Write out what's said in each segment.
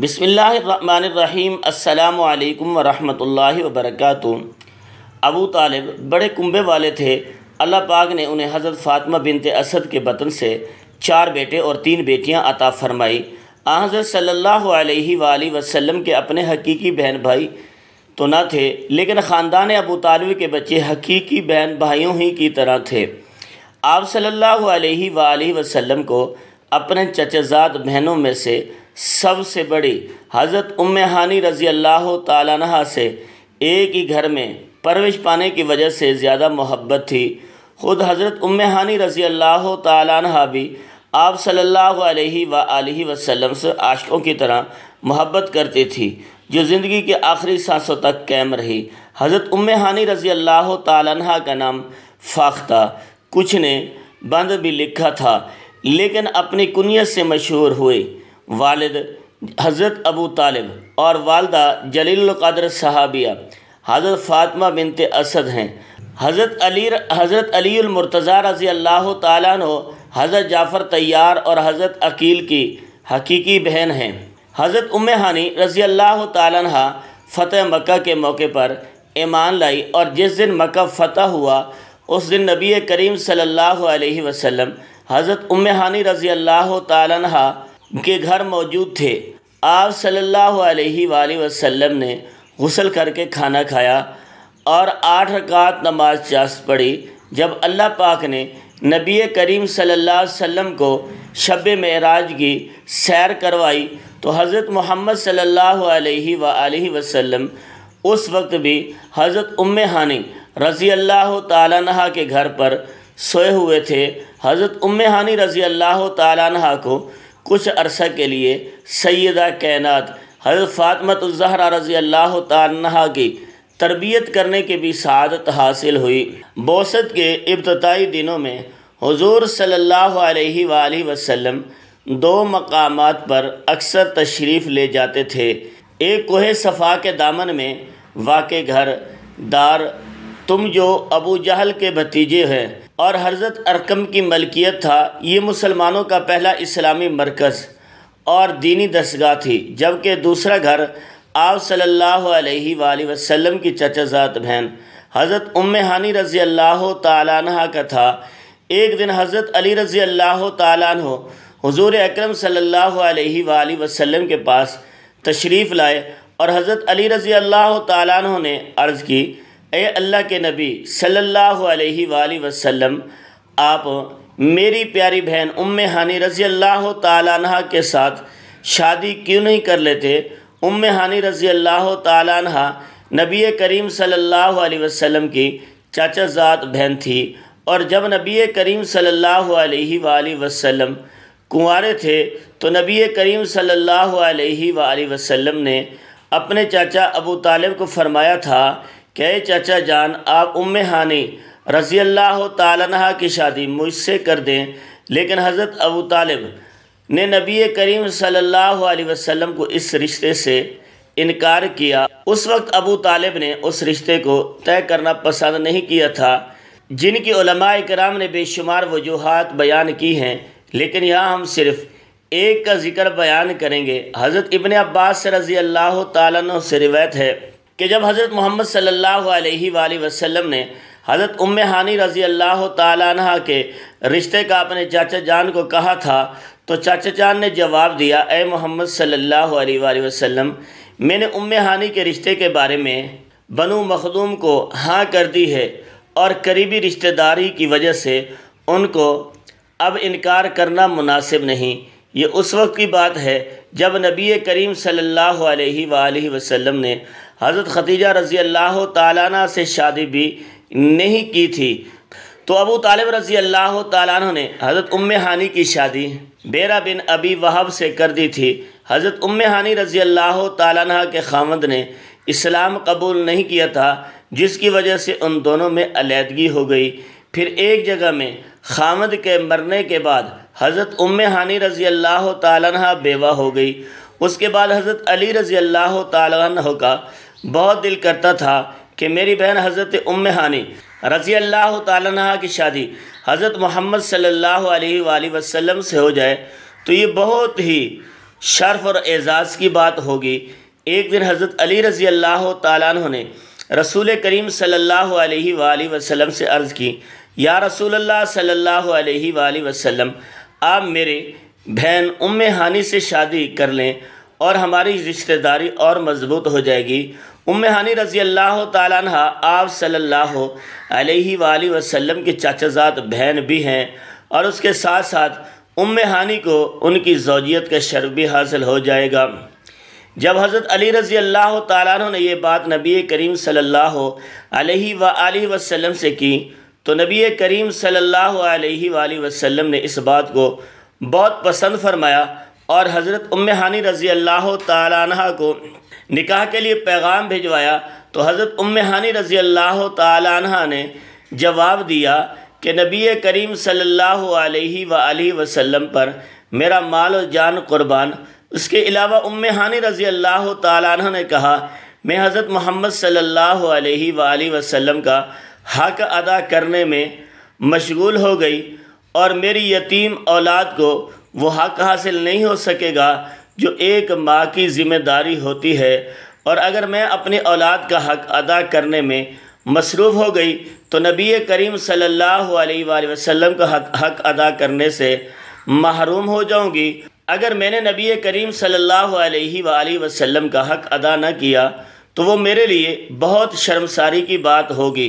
بسم اللہ الرحمن الرحیم۔ السلام علیکم ورحمۃ اللہ وبرکاتہ۔ ابو طالب بڑے کنبے والے تھے۔ اللہ پاک نے انہیں حضرت فاطمہ بنت اسد کے بطن سے 4 بیٹے اور 3 بیٹیاں عطا فرمائی۔ حضرت صلی اللہ علیہ وآلہ وسلم کے اپنے حقیقی بہن بھائی تو نہ تھے، لیکن خاندان ابو طالب کے بچے حقیقی بہن بھائیوں ہی کی طرح تھے۔ آپ صلی اللہ علیہ وآلہ وسلم کو اپنے چچا زاد بہنوں میں سے سب سے بڑی حضرت ام ہانی رضی اللہ تعالیٰ عنہ سے ایک ہی گھر میں پرورش پانے کی وجہ سے زیادہ محبت تھی۔ خود حضرت ام ہانی رضی اللہ تعالیٰ عنہ بھی آپ صلی اللہ علیہ وآلہ وسلم سے عاشقوں کی طرح محبت کرتی تھی، جو زندگی کے آخری سانسوں تک قائم رہی۔ حضرت ام ہانی رضی اللہ تعالیٰ عنہ کا نام فاختہ، کچھ نے بند بھی لکھا تھا، لیکن اپنی کنیت سے مشہور ہوئی۔ والد حضرت ابو طالب اور والدہ جلیل القدر صحابیہ حضرت فاطمہ بنت اسد ہیں۔ حضرت علی المرتضیٰ رضی اللہ تعالیٰ عنہ حضرت جعفر طیار اور حضرت عقیل کی حقیقی بہن ہیں۔ حضرت ام ہانی رضی اللہ تعالیٰ عنہ فتح مکہ کے موقع پر ایمان لائی، اور جس دن مکہ فتح ہوا اس دن نبی کریم صلی اللہ علیہ وسلم حضرت ام ہانی رضی اللہ تعالیٰ عنہ کے گھر موجود تھے۔ آپ صلی اللہ علیہ وآلہ وسلم نے غسل کر کے کھانا کھایا اور 8 رکعت نماز چاست پڑھی۔ جب اللہ پاک نے نبی کریم صلی اللہ علیہ وسلم کو شب معراج کی سیر کروائی تو حضرت محمد صلی اللہ علیہ وآلہ وسلم اس وقت بھی حضرت ام ہانی رضی اللہ تعالیٰ عنہ کے گھر پر سوئے ہوئے تھے۔ حضرت ام ہانی رضی اللہ تعالیٰ عنہ کو کچھ عرصہ کے لیے سیدہ کائنات حضرت فاطمہ الزہرا رضی اللہ تعالیٰ عنہ کی تربیت کرنے کی بھی سعادت حاصل ہوئی۔ بعثت کے ابتدائی دنوں میں حضور صلی اللہ علیہ وآلہ وسلم 2 مقامات پر اکثر تشریف لے جاتے تھے۔ ایک کوہ صفا کے دامن میں واقع گھر دار تم جو ابو جہل کے بھتیجے ہیں اور حضرت ارقم کی ملکیت تھا، یہ مسلمانوں کا پہلا اسلامی مرکز اور دینی دستگاہ تھی، جبکہ دوسرا گھر آپ صلی اللہ علیہ وآلہ وسلم کی چچا زاد بہن حضرت ام ہانی رضی اللہ تعالیٰ عنہ کا تھا۔ ایک دن حضرت علی رضی اللہ تعالیٰ عنہ حضور اکرم صلی اللہ علیہ وآلہ وسلم کے پاس تشریف لائے اور حضرت علی رضی اللہ تعالیٰ عنہ نے عرض کی، اے اللہ کے نبی صلی اللہ علیہ وآلہ وسلم، آپ میری پیاری بہن ام ہانی رضی اللہ تعالیٰ عنہ کے ساتھ شادی کیوں نہیں کر لیتے؟ ام ہانی رضی اللہ تعالیٰ عنہ نبی کریم صلی اللہ علیہ وسلم کی چچا زاد بہن تھی، اور جب نبی کریم صلی اللہ علیہ وآلہ وسلم کنوارے تھے تو نبی کریم صلی اللہ علیہ وآلہ وسلم نے اپنے چاچا ابو طالب کو فرمایا تھا کہ اے چچا جان، آپ ام ہانی رضی اللہ تعالیٰ عنہ کی شادی مجھ سے کر دیں، لیکن حضرت ابو طالب نے نبی کریم صلی اللہ علیہ وسلم کو اس رشتے سے انکار کیا۔ اس وقت ابو طالب نے اس رشتے کو طے کرنا پسند نہیں کیا تھا، جن کی علماء کرام نے بے شمار وجوہات بیان کی ہیں، لیکن یہاں ہم صرف ایک کا ذکر بیان کریں گے۔ حضرت ابن عباس رضی اللہ تعالیٰ عنہ سے روایت ہے کہ جب حضرت محمد صلی اللہ علیہ وآلہ وسلم نے حضرت ام ہانی رضی اللہ تعالیٰ عنہ کے رشتے کا اپنے چاچا جان کو کہا تھا تو چاچا جان نے جواب دیا، اے محمد صلی اللہ علیہ وآلہ وسلم، میں نے ام ہانی کے رشتے کے بارے میں بنو مخدوم کو ہاں کر دی ہے، اور قریبی رشتہ داری کی وجہ سے ان کو اب انکار کرنا مناسب نہیں۔ یہ اس وقت کی بات ہے جب نبی کریم صلی اللہ علیہ وآلہ وسلم نے حضرت خدیجہ رضی اللہ تعالیٰ عنہ سے شادی بھی نہیں کی تھی، تو ابو طالب رضی اللہ تعالیٰ عنہ نے حضرت ام ہانی کی شادی بیرہ بن ابی وہب سے کر دی تھی۔ حضرت ام ہانی رضی اللہ تعالیٰ عنہ کے خاوند نے اسلام قبول نہیں کیا تھا، جس کی وجہ سے ان دونوں میں علیحدگی ہو گئی۔ پھر ایک جگہ میں خاوند کے مرنے کے بعد حضرت ام ہانی رضی اللہ تعالیٰ عنہ بیوہ ہو گئی۔ اس کے بعد حضرت علی رضی اللہ تعالیٰ عنہ کا بہت دل کرتا تھا کہ میری بہن حضرت ام ہانی رضی اللہ تعالیٰ عنہ کی شادی حضرت محمد صلی اللہ علیہ وآلہ وسلم سے ہو جائے، تو یہ بہت ہی شرف اور اعزاز کی بات ہوگی۔ ایک دن حضرت علی رضی اللہ تعالیٰ عنہ نے رسول کریم صلی اللہ علیہ وآلہ وسلم سے عرض کی، یا رسول اللہ صلی اللہ علیہ وآلہ وسلم، آپ میرے بہن ام ہانی سے شادی کر لیں اور ہماری رشتہ داری اور مضبوط ہو جائے گی۔ ام ہانی رضی اللہ تعالیٰ عنہ آپ صلی اللہ علیہ وآلہ وسلم کی چاچا زاد بہن بھی ہیں، اور اس کے ساتھ ساتھ ام ہانی کو ان کی زوجیت کا شرف بھی حاصل ہو جائے گا۔ جب حضرت علی رضی اللہ تعالیٰ عنہ نے یہ بات نبی کریم صلی اللہ علیہ وآلہ وسلم سے کی تو نبی کریم صلی اللہ علیہ وآلہ وسلم نے اس بات کو بہت پسند فرمایا اور حضرت ام ہانی رضی اللہ تعالیٰ عنہ کو نکاح کے لیے پیغام بھجوایا۔ تو حضرت ام ہانی رضی اللہ تعالیٰ عنہ نے جواب دیا کہ نبی کریم صلی اللہ علیہ وآلہ وسلم پر میرا مال و جان قربان۔ اس کے علاوہ ام ہانی رضی اللہ تعالیٰ عنہ نے کہا، میں حضرت محمد صلی اللہ علیہ وآلہ وسلم کا حق ادا کرنے میں مشغول ہو گئی اور میری یتیم اولاد کو وہ حق حاصل نہیں ہو سکے گا جو ایک ماں کی ذمہ داری ہوتی ہے، اور اگر میں اپنی اولاد کا حق ادا کرنے میں مصروف ہو گئی تو نبی کریم صلی اللہ علیہ وآلہ وسلم کا حق ادا کرنے سے محروم ہو جاؤں گی۔ اگر میں نے نبی کریم صلی اللہ علیہ وآلہ وسلم کا حق ادا نہ کیا تو وہ میرے لیے بہت شرمساری کی بات ہوگی۔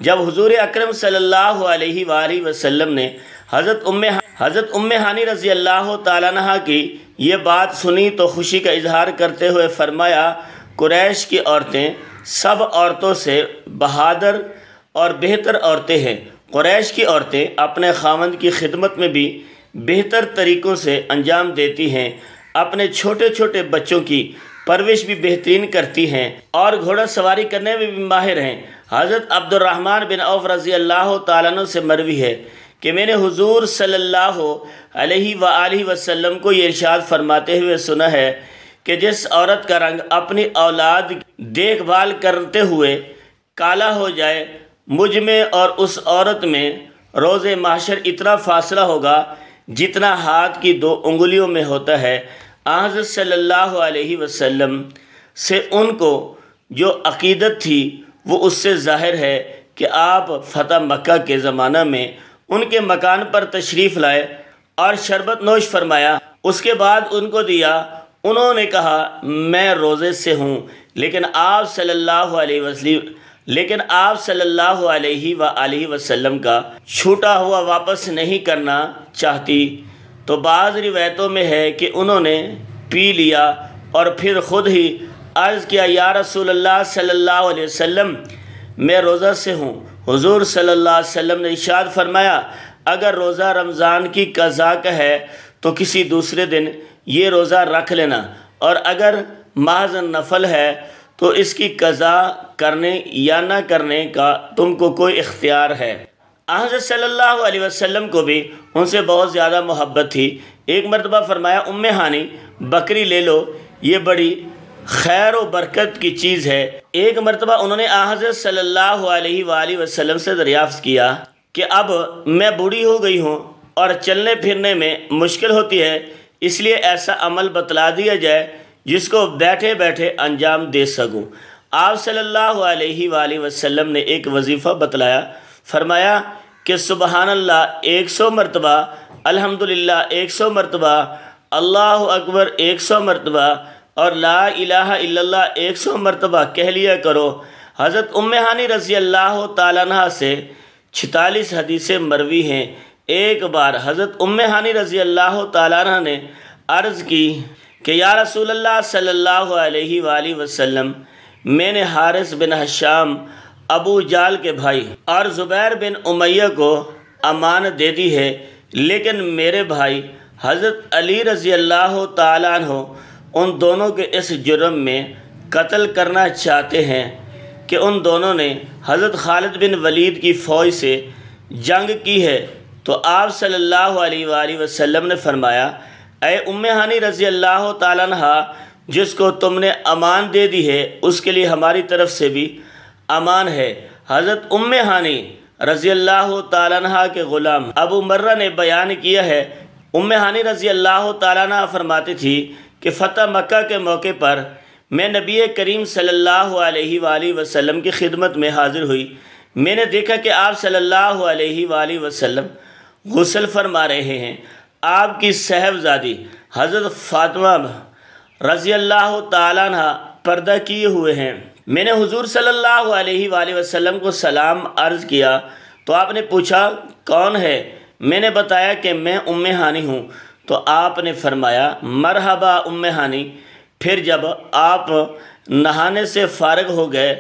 جب حضور اکرم صلی اللہ علیہ وآلہ وسلم نے حضرت ام ہانی رضی اللہ تعالیٰ عنہ کی یہ بات سنی تو خوشی کا اظہار کرتے ہوئے فرمایا، قریش کی عورتیں سب عورتوں سے بہادر اور بہتر عورتیں ہیں۔ قریش کی عورتیں اپنے خاوند کی خدمت میں بھی بہتر طریقوں سے انجام دیتی ہیں، اپنے چھوٹے چھوٹے بچوں کی پرورش بھی بہترین کرتی ہیں اور گھوڑا سواری کرنے میں بھی ماہر ہیں۔ حضرت عبد الرحمن بن عوف رضی اللہ تعالیٰ عنہ سے مروی ہے کہ میں نے حضور صلی اللہ علیہ وآلہ وسلم کو یہ ارشاد فرماتے ہوئے سنا ہے کہ جس عورت کا رنگ اپنی اولاد دیکھ بھال کرتے ہوئے کالا ہو جائے، مجھ میں اور اس عورت میں روز محشر اتنا فاصلہ ہوگا جتنا ہاتھ کی 2 انگلیوں میں ہوتا ہے۔ حضرت صلی اللہ علیہ وسلم سے ان کو جو عقیدت تھی وہ اس سے ظاہر ہے کہ آپ فتح مکہ کے زمانہ میں ان کے مکان پر تشریف لائے اور شربت نوش فرمایا، اس کے بعد ان کو دیا۔ انہوں نے کہا میں روزے سے ہوں، لیکن آپ صلی اللہ علیہ وآلہ وسلم کا چھوٹا ہوا واپس نہیں کرنا چاہتی۔ تو بعض روایتوں میں ہے کہ انہوں نے پی لیا اور پھر خود ہی عرض کیا، یا رسول اللہ صلی اللہ علیہ وسلم، میں روزہ سے ہوں۔ حضور صلی اللہ علیہ وسلم نے ارشاد فرمایا، اگر روزہ رمضان کی قضا کا ہے تو کسی دوسرے دن یہ روزہ رکھ لینا، اور اگر محض نفل ہے تو اس کی قضا کرنے یا نہ کرنے کا تم کو کوئی اختیار ہے۔ حضرت صلی اللہ علیہ وسلم کو بھی ان سے بہت زیادہ محبت تھی۔ ایک مرتبہ فرمایا، ام ہانی بکری لے لو، یہ بڑی خیر و برکت کی چیز ہے۔ ایک مرتبہ انہوں نے حضرت صلی اللہ علیہ وآلہ وسلم سے دریافت کیا کہ اب میں بوڑھی ہو گئی ہوں اور چلنے پھرنے میں مشکل ہوتی ہے، اس لیے ایسا عمل بتلا دیا جائے جس کو بیٹھے بیٹھے انجام دے سکوں۔ آپ صلی اللہ علیہ وآلہ وسلم نے ایک وظیفہ بتلایا، فرمایا کہ سبحان اللہ 100 مرتبہ، الحمدللہ 100 مرتبہ، اللہ اکبر 100 مرتبہ اور لا الہ الا اللہ 100 مرتبہ کہہ لیا کرو۔ حضرت ام ہانی رضی اللہ تعالیٰ عنہ سے 46 حدیثیں مروی ہیں۔ ایک بار حضرت ام ہانی رضی اللہ تعالیٰ عنہ نے عرض کی کہ یا رسول اللہ صلی اللہ علیہ وآلہ وسلم، میں نے حارث بن ہشام ابو جال کے بھائی اور زبیر بن امیہ کو امانت دے دی ہے، لیکن میرے بھائی حضرت علی رضی اللہ تعالیٰ عنہ ان دونوں کے اس جرم میں قتل کرنا چاہتے ہیں کہ ان دونوں نے حضرت خالد بن ولید کی فوج سے جنگ کی ہے۔ تو آپ صلی اللہ علیہ وآلہ وسلم نے فرمایا، اے ام ہانی رضی اللہ تعالیٰ عنہ، جس کو تم نے امان دے دی ہے اس کے لیے ہماری طرف سے بھی امان ہے۔ حضرت ام ہانی رضی اللہ تعالیٰ عنہ کے غلام ابو مرہ نے بیان کیا ہے ہانی رضی اللہ تعالیٰ عنہ فرماتی تھی کہ فتح مکہ کے موقع پر میں نبی کریم صلی اللہ علیہ وآلہ وسلم کی خدمت میں حاضر ہوئی۔ میں نے دیکھا کہ آپ صلی اللہ علیہ وآلہ وسلم غسل فرما رہے ہیں۔ آپ کی صاحبزادی حضرت فاطمہ رضی اللہ تعالیٰ عنہ پردہ کیے ہوئے ہیں۔ میں نے حضور صلی اللہ علیہ وآلہ وسلم کو سلام عرض کیا تو آپ نے پوچھا کون ہے؟ میں نے بتایا کہ میں ہانی ہوں، تو آپ نے فرمایا مرحبا ہانی۔ پھر جب آپ نہانے سے فارغ ہو گئے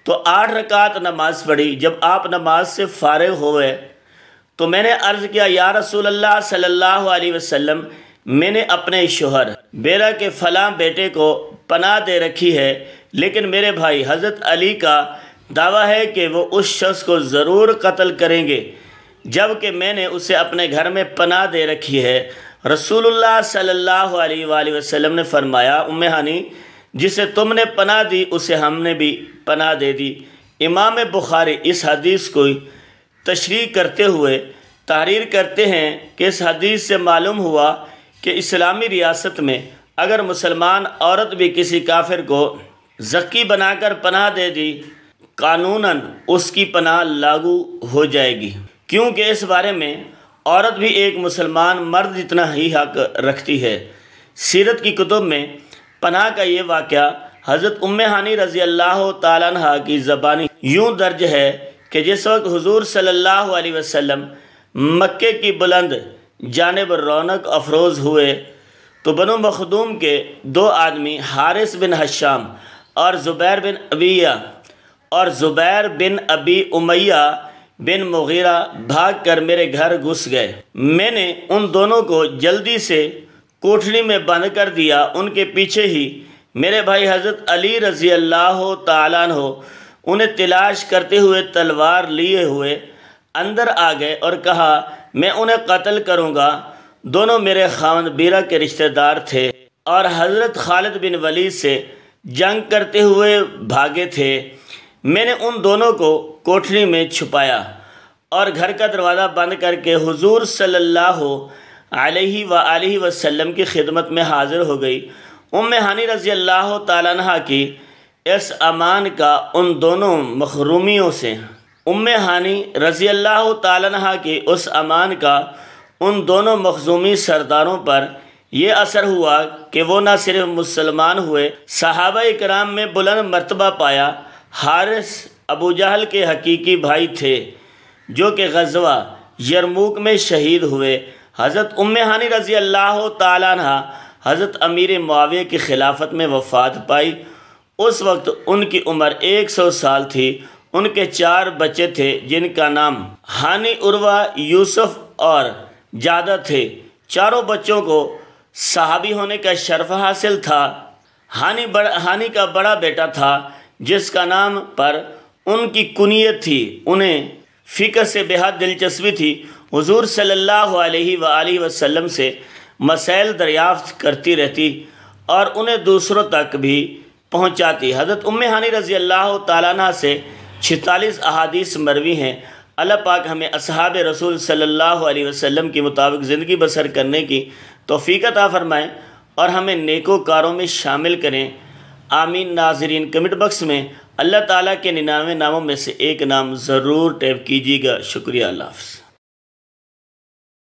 تو 8 رکعت نماز پڑھی۔ جب آپ نماز سے فارغ ہوئے تو میں نے عرض کیا یا رسول اللہ صلی اللہ علیہ وسلم، میں نے اپنے شوہر بیرہ کے فلاں بیٹے کو پناہ دے رکھی ہے، لیکن میرے بھائی حضرت علی کا دعویٰ ہے کہ وہ اس شخص کو ضرور قتل کریں گے، جبکہ میں نے اسے اپنے گھر میں پناہ دے رکھی ہے۔ رسول اللہ صلی اللہ علیہ وآلہ وسلم نے فرمایا ہانی، جسے تم نے پناہ دی اسے ہم نے بھی پناہ دے دی۔ امام بخاری اس حدیث کو تشریح کرتے ہوئے تحریر کرتے ہیں کہ اس حدیث سے معلوم ہوا کہ اسلامی ریاست میں اگر مسلمان عورت بھی کسی کافر کو زکی بنا کر پناہ دے دی، قانوناً اس کی پناہ لاگو ہو جائے گی، کیونکہ اس بارے میں عورت بھی ایک مسلمان مرد جتنا ہی حق رکھتی ہے۔ سیرت کی کتب میں پناہ کا یہ واقعہ حضرت ہانی رضی اللہ تعالیٰ عنہ کی زبانی یوں درج ہے کہ جس وقت حضور صلی اللہ علیہ وسلم مکے کی بلند جانب رونق افروز ہوئے تو بنو مخدوم کے 2 آدمی حارث بن حشام اور زبیر بن ابی امیہ بن مغیرہ بھاگ کر میرے گھر گھس گئے۔ میں نے ان دونوں کو جلدی سے کوٹھڑی میں بند کر دیا۔ ان کے پیچھے ہی میرے بھائی حضرت علی رضی اللہ تعالیٰ عنہ انہیں تلاش کرتے ہوئے تلوار لیے ہوئے اندر آ گئے اور کہا میں انہیں قتل کروں گا۔ دونوں میرے خاوند بیرہ کے رشتہ دار تھے اور حضرت خالد بن ولید سے جنگ کرتے ہوئے بھاگے تھے۔ میں نے ان دونوں کو کوٹھری میں چھپایا اور گھر کا دروازہ بند کر کے حضور صلی اللہ علیہ وآلہ وسلم کی خدمت میں حاضر ہو گئی۔ ہانی رضی اللہ تعالیٰ عنہ کی اس امان کا ان دونوں محرومیوں سے ہانی رضی اللہ تعالیٰ عنہ کی اس امان کا ان دونوں مخزومی سرداروں پر یہ اثر ہوا کہ وہ نہ صرف مسلمان ہوئے، صحابہ اکرام میں بلند مرتبہ پایا۔ حارث ابو جہل کے حقیقی بھائی تھے جو کہ غزوہ یرموک میں شہید ہوئے۔ حضرت ہانی رضی اللہ تعالیٰ عنہ حضرت امیر معاویہ کی خلافت میں وفات پائی۔ اس وقت ان کی عمر 100 سال تھی۔ ان کے 4 بچے تھے جن کا نام ہانی، عروہ، یوسف اور جادہ تھے۔ چاروں بچوں کو صحابی ہونے کا شرف حاصل تھا۔ ہانی کا بڑا بیٹا تھا جس کا نام پر ان کی کنیت تھی۔ انہیں فقہ سے بے حد دلچسپی تھی۔ حضور صلی اللہ علیہ وآلہ وسلم سے مسائل دریافت کرتی رہتی اور انہیں دوسروں تک بھی پہنچاتی۔ حضرت ہانی رضی اللہ تعالیٰ عنہ سے 46 احادیث مروی ہیں۔ اللہ پاک ہمیں اصحاب رسول صلی اللہ علیہ وسلم کے مطابق زندگی بسر کرنے کی توفیق عطا فرمائیں اور ہمیں نیکوکاروں میں شامل کریں، آمین۔ ناظرین، کمنٹ باکس میں اللہ تعالیٰ کے 99 ناموں میں سے ایک نام ضرور ٹائپ کیجیے گا۔ شکریہ، اللہ حافظ۔